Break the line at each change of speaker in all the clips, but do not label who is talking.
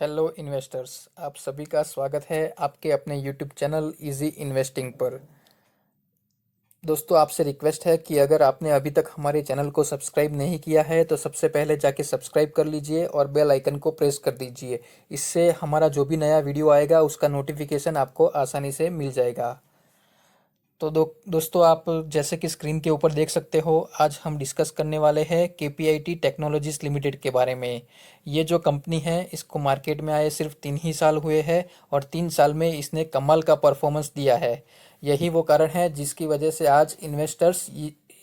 Hello investors, आप सभी का स्वागत है आपके अपने यूट्यूब चैनल इजी इन्वेस्टिंग पर। दोस्तों, आपसे रिक्वेस्ट है कि अगर आपने अभी तक हमारे चैनल को सब्सक्राइब नहीं किया है तो सबसे पहले जाके सब्सक्राइब कर लीजिए और बेल आइकन को प्रेस कर दीजिए। इससे हमारा जो भी नया वीडियो आएगा उसका नोटिफिकेशन आपको आसानी से मिल जाएगा। तो दोस्तों, आप जैसे कि स्क्रीन के ऊपर देख सकते हो, आज हम डिस्कस करने वाले हैं केपीआईटी टेक्नोलॉजीज लिमिटेड के बारे में। ये जो कंपनी है, इसको मार्केट में आए सिर्फ 3 ही साल हुए हैं और 3 साल में इसने कमाल का परफॉर्मेंस दिया है। यही वो कारण है जिसकी वजह से आज इन्वेस्टर्स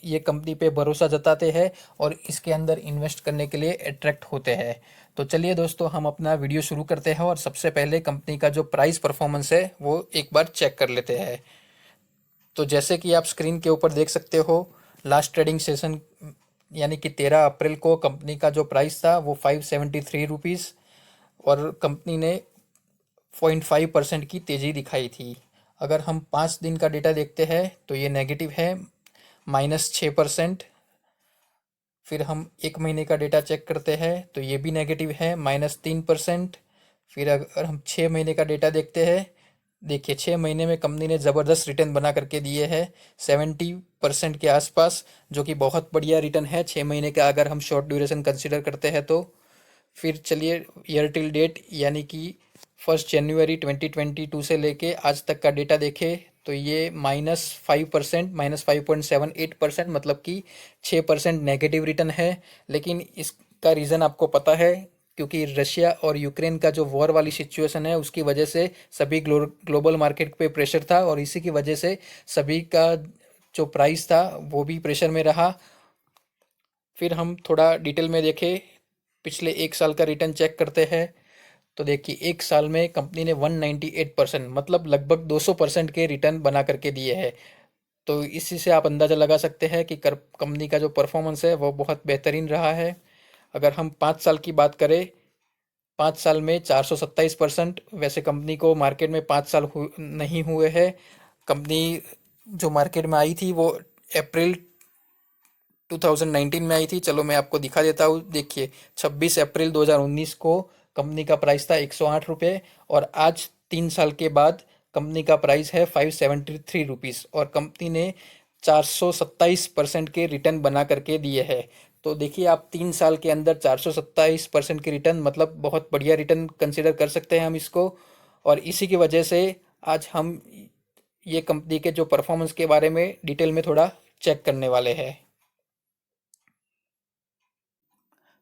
ये कंपनी पे भरोसा जताते हैं और इसके अंदर इन्वेस्ट करने के लिए अट्रैक्ट होते हैं। तो चलिए दोस्तों, हम अपना वीडियो शुरू करते हैं और सबसे पहले कंपनी का जो प्राइस परफॉर्मेंस है वो एक बार चेक कर लेते हैं। तो जैसे कि आप स्क्रीन के ऊपर देख सकते हो, लास्ट ट्रेडिंग सेशन यानी कि 13 अप्रैल को कंपनी का जो प्राइस था वो 573 रुपीज़ और कंपनी ने 0.5% की तेज़ी दिखाई थी। अगर हम 5 दिन का डेटा देखते हैं तो ये नेगेटिव है, -6%। फिर हम 1 महीने का डेटा चेक करते हैं तो ये भी नेगेटिव है, -3%। फिर अगर हम 6 महीने का डेटा देखते हैं, देखिए 6 महीने में कंपनी ने ज़बरदस्त रिटर्न बना करके दिए हैं, 70% के आसपास, जो कि बहुत बढ़िया रिटर्न है 6 महीने का अगर हम शॉर्ट ड्यूरेशन कंसिडर करते हैं तो। फिर चलिए ईयर टिल डेट यानी कि 1 जनवरी 2022 से लेके आज तक का डेटा देखें तो ये -5%, -5.78%, मतलब कि 6% नेगेटिव रिटर्न है। लेकिन इसका रीज़न आपको पता है, क्योंकि रशिया और यूक्रेन का जो वॉर वाली सिचुएशन है उसकी वजह से सभी ग्लोबल मार्केट पे प्रेशर था और इसी की वजह से सभी का जो प्राइस था वो भी प्रेशर में रहा। फिर हम थोड़ा डिटेल में देखें, पिछले 1 साल का रिटर्न चेक करते हैं तो देखिए 1 साल में कंपनी ने 198%, मतलब लगभग 200% के रिटर्न बना करके दिए हैं। तो इसी से आप अंदाज़ा लगा सकते हैं कि कंपनी का जो परफॉर्मेंस है वो बहुत बेहतरीन रहा है। अगर हम 5 साल की बात करें, 5 साल में 427%। वैसे कंपनी को मार्केट में 5 साल नहीं हुए हैं। कंपनी जो मार्केट में आई थी वो अप्रैल 2019 में आई थी। चलो मैं आपको दिखा देता हूँ। देखिए 26 अप्रैल 2019 को कंपनी का प्राइस था 108 रुपये और आज 3 साल के बाद कंपनी का प्राइस है 573 रुपीज़ और कंपनी ने 427% के रिटर्न बना करके दिए हैं। तो देखिए आप 3 साल के अंदर 427% के रिटर्न, मतलब बहुत बढ़िया रिटर्न कंसिडर कर सकते हैं हम इसको। और इसी की वजह से आज हम ये कंपनी के जो परफॉर्मेंस के बारे में डिटेल में थोड़ा चेक करने वाले हैं।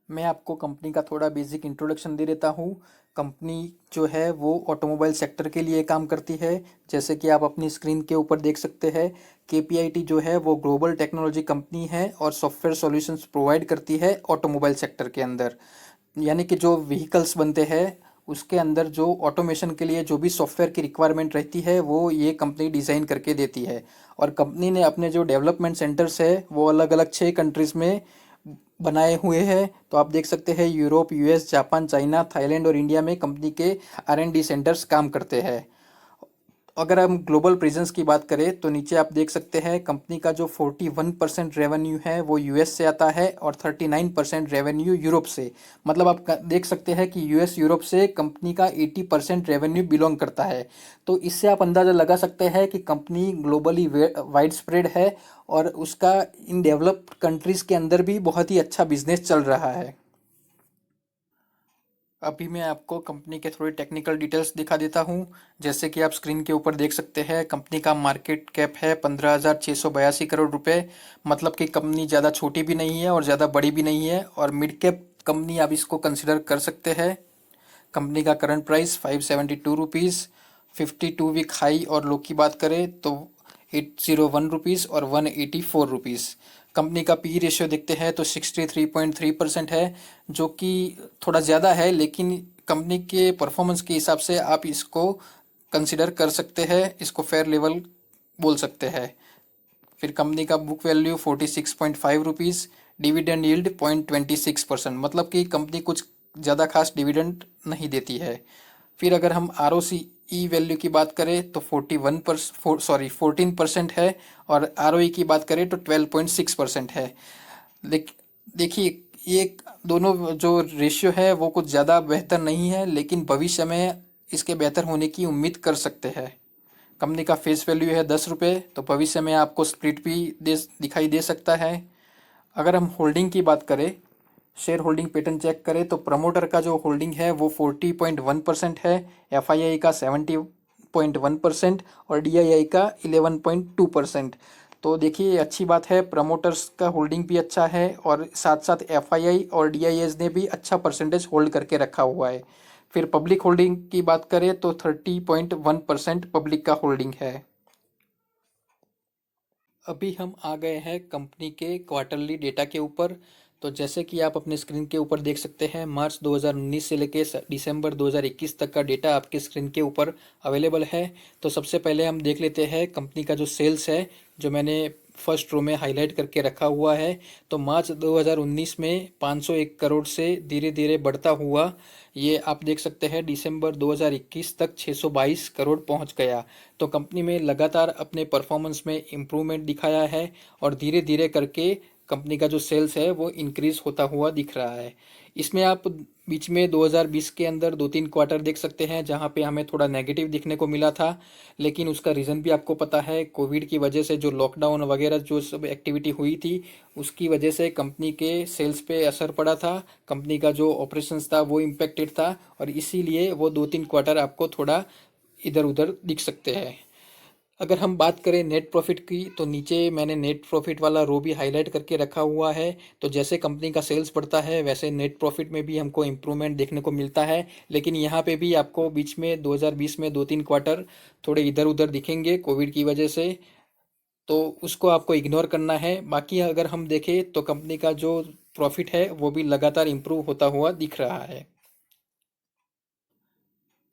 मैं आपको कंपनी का थोड़ा बेसिक इंट्रोडक्शन दे देता हूँ। कंपनी जो है वो ऑटोमोबाइल सेक्टर के लिए काम करती है। जैसे कि आप अपनी स्क्रीन के ऊपर देख सकते हैं, केपीआईटी जो है वो ग्लोबल टेक्नोलॉजी कंपनी है और सॉफ्टवेयर सॉल्यूशंस प्रोवाइड करती है ऑटोमोबाइल सेक्टर के अंदर। यानी कि जो व्हीकल्स बनते हैं उसके अंदर जो ऑटोमेशन के लिए जो भी सॉफ्टवेयर की रिक्वायरमेंट रहती है वो ये कंपनी डिज़ाइन करके देती है। और कंपनी ने अपने जो डेवलपमेंट सेंटर्स है वो अलग अलग 6 कंट्रीज़ में बनाए हुए हैं। तो आप देख सकते हैं Europe, US, Japan, China, Thailand और इंडिया में कंपनी के आर&डी सेंटर्स काम करते हैं। अगर हम ग्लोबल प्रेजेंस की बात करें तो नीचे आप देख सकते हैं कंपनी का जो 41% रेवेन्यू है वो यूएस से आता है और 39% रेवेन्यू यूरोप से। मतलब आप देख सकते हैं कि यूएस यूरोप से कंपनी का 80% रेवेन्यू बिलोंग करता है। तो इससे आप अंदाज़ा लगा सकते हैं कि कंपनी ग्लोबली वाइड स्प्रेड है और उसका इन डेवलप्ड कंट्रीज़ के अंदर भी बहुत ही अच्छा बिजनेस चल रहा है। अभी मैं आपको कंपनी के थोड़ी टेक्निकल डिटेल्स दिखा देता हूँ। जैसे कि आप स्क्रीन के ऊपर देख सकते हैं, कंपनी का मार्केट कैप है 15,682 करोड़ रुपए। मतलब कि कंपनी ज़्यादा छोटी भी नहीं है और ज़्यादा बड़ी भी नहीं है और मिड कैप कंपनी आप इसको कंसिडर कर सकते हैं। कंपनी का current price 572 rupees. 52 week high और लो की बात करें तो 801 रुपीज़ और 184 रुपीज़। कंपनी का पी रेशियो देखते हैं तो 63.3% है, जो कि थोड़ा ज़्यादा है, लेकिन कंपनी के परफॉर्मेंस के हिसाब से आप इसको कंसिडर कर सकते हैं, इसको फेयर लेवल बोल सकते हैं। फिर कंपनी का book value 46.5 rupees. Dividend yield 0.26%, मतलब कि कंपनी कुछ ज़्यादा खास डिविडेंड नहीं देती है। फिर अगर हम आर ओ सी ई वैल्यू की बात करें तो 14% है और आर ओ ई की बात करें तो 12.6% है। देखिए ये दोनों जो रेशियो है वो कुछ ज़्यादा बेहतर नहीं है, लेकिन भविष्य में इसके बेहतर होने की उम्मीद कर सकते हैं। कंपनी का फेस वैल्यू है 10 रुपये, तो भविष्य में आपको स्प्लिट भी दिखाई दे सकता है। अगर हम होल्डिंग की बात करें, शेयर होल्डिंग पैटर्न चेक करें, तो प्रमोटर का जो होल्डिंग है वो 40.1% है, एफआईआई का 70.1% और डीआईआई का 11.2%। तो देखिए, अच्छी बात है, प्रमोटर्स का होल्डिंग भी अच्छा है और साथ साथ एफआईआई और डीआईएस ने भी अच्छा परसेंटेज होल्ड करके रखा हुआ है। फिर पब्लिक होल्डिंग की बात करें तो 30.1% पब्लिक का होल्डिंग है। अभी हम आ गए हैं कंपनी के क्वार्टरली डेटा के ऊपर। तो जैसे कि आप अपने स्क्रीन के ऊपर देख सकते हैं, मार्च 2019 से लेके दिसंबर 2021 तक का डेटा आपके स्क्रीन के ऊपर अवेलेबल है। तो सबसे पहले हम देख लेते हैं कंपनी का जो सेल्स है, जो मैंने फर्स्ट रो में हाईलाइट करके रखा हुआ है। तो मार्च 2019 में 501 करोड़ से धीरे धीरे बढ़ता हुआ ये आप देख सकते हैं दिसंबर 2021 तक 622 करोड़ पहुंच गया। तो कंपनी में लगातार अपने परफॉर्मेंस में इम्प्रूवमेंट दिखाया है और धीरे धीरे करके कंपनी का जो सेल्स है वो इंक्रीज होता हुआ दिख रहा है। इसमें आप बीच में 2020 के अंदर 2-3 क्वार्टर देख सकते हैं जहां पे हमें थोड़ा नेगेटिव दिखने को मिला था, लेकिन उसका रीज़न भी आपको पता है। कोविड की वजह से जो लॉकडाउन वगैरह जो सब एक्टिविटी हुई थी, उसकी वजह से कंपनी के सेल्स पे असर पड़ा था, कंपनी का जो ऑपरेशंस था वो इम्पेक्टेड था, और इसीलिए वो 2-3 क्वार्टर आपको थोड़ा इधर उधर दिख सकते हैं। अगर हम बात करें नेट प्रॉफिट की, तो नीचे मैंने नेट प्रॉफिट वाला रो भी हाईलाइट करके रखा हुआ है। तो जैसे कंपनी का सेल्स बढ़ता है वैसे नेट प्रॉफिट में भी हमको इम्प्रूवमेंट देखने को मिलता है, लेकिन यहाँ पे भी आपको बीच में 2020 में 2-3 क्वार्टर थोड़े इधर उधर दिखेंगे कोविड की वजह से, तो उसको आपको इग्नोर करना है। बाकी अगर हम देखें तो कंपनी का जो प्रॉफिट है वो भी लगातार इम्प्रूव होता हुआ दिख रहा है।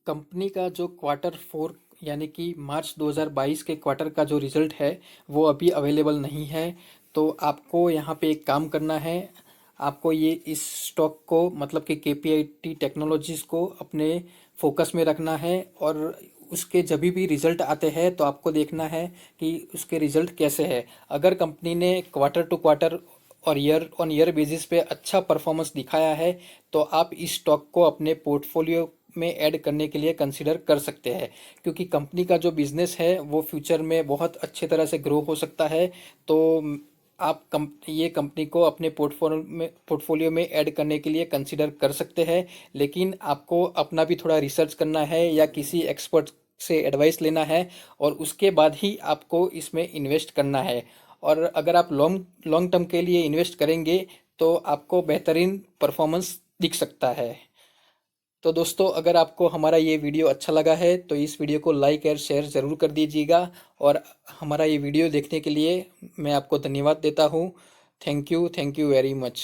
कंपनी का जो क्वार्टर फोर यानी कि मार्च 2022 के क्वार्टर का जो रिजल्ट है वो अभी अवेलेबल नहीं है। तो आपको यहाँ पे एक काम करना है, आपको ये इस स्टॉक को मतलब कि केपीआईटी टेक्नोलॉजीज को अपने फोकस में रखना है, और उसके जब भी रिजल्ट आते हैं तो आपको देखना है कि उसके रिजल्ट कैसे है। अगर कंपनी ने क्वार्टर टू क्वार्टर और ईयर ऑन ईयर बेसिस पे अच्छा परफॉर्मेंस दिखाया है तो आप इस स्टॉक को अपने पोर्टफोलियो में ऐड करने के लिए कंसिडर कर सकते हैं, क्योंकि कंपनी का जो बिजनेस है वो फ्यूचर में बहुत अच्छे तरह से ग्रो हो सकता है। तो आप ये कंपनी को अपने पोर्टफोलियो में ऐड करने के लिए कंसिडर कर सकते हैं, लेकिन आपको अपना भी थोड़ा रिसर्च करना है या किसी एक्सपर्ट से एडवाइस लेना है, और उसके बाद ही आपको इसमें इन्वेस्ट करना है। और अगर आप लॉन्ग लॉन्ग टर्म के लिए इन्वेस्ट करेंगे तो आपको बेहतरीन परफॉर्मेंस दिख सकता है। तो दोस्तों, अगर आपको हमारा ये वीडियो अच्छा लगा है तो इस वीडियो को लाइक और शेयर ज़रूर कर दीजिएगा, और हमारा ये वीडियो देखने के लिए मैं आपको धन्यवाद देता हूँ। Thank you very much.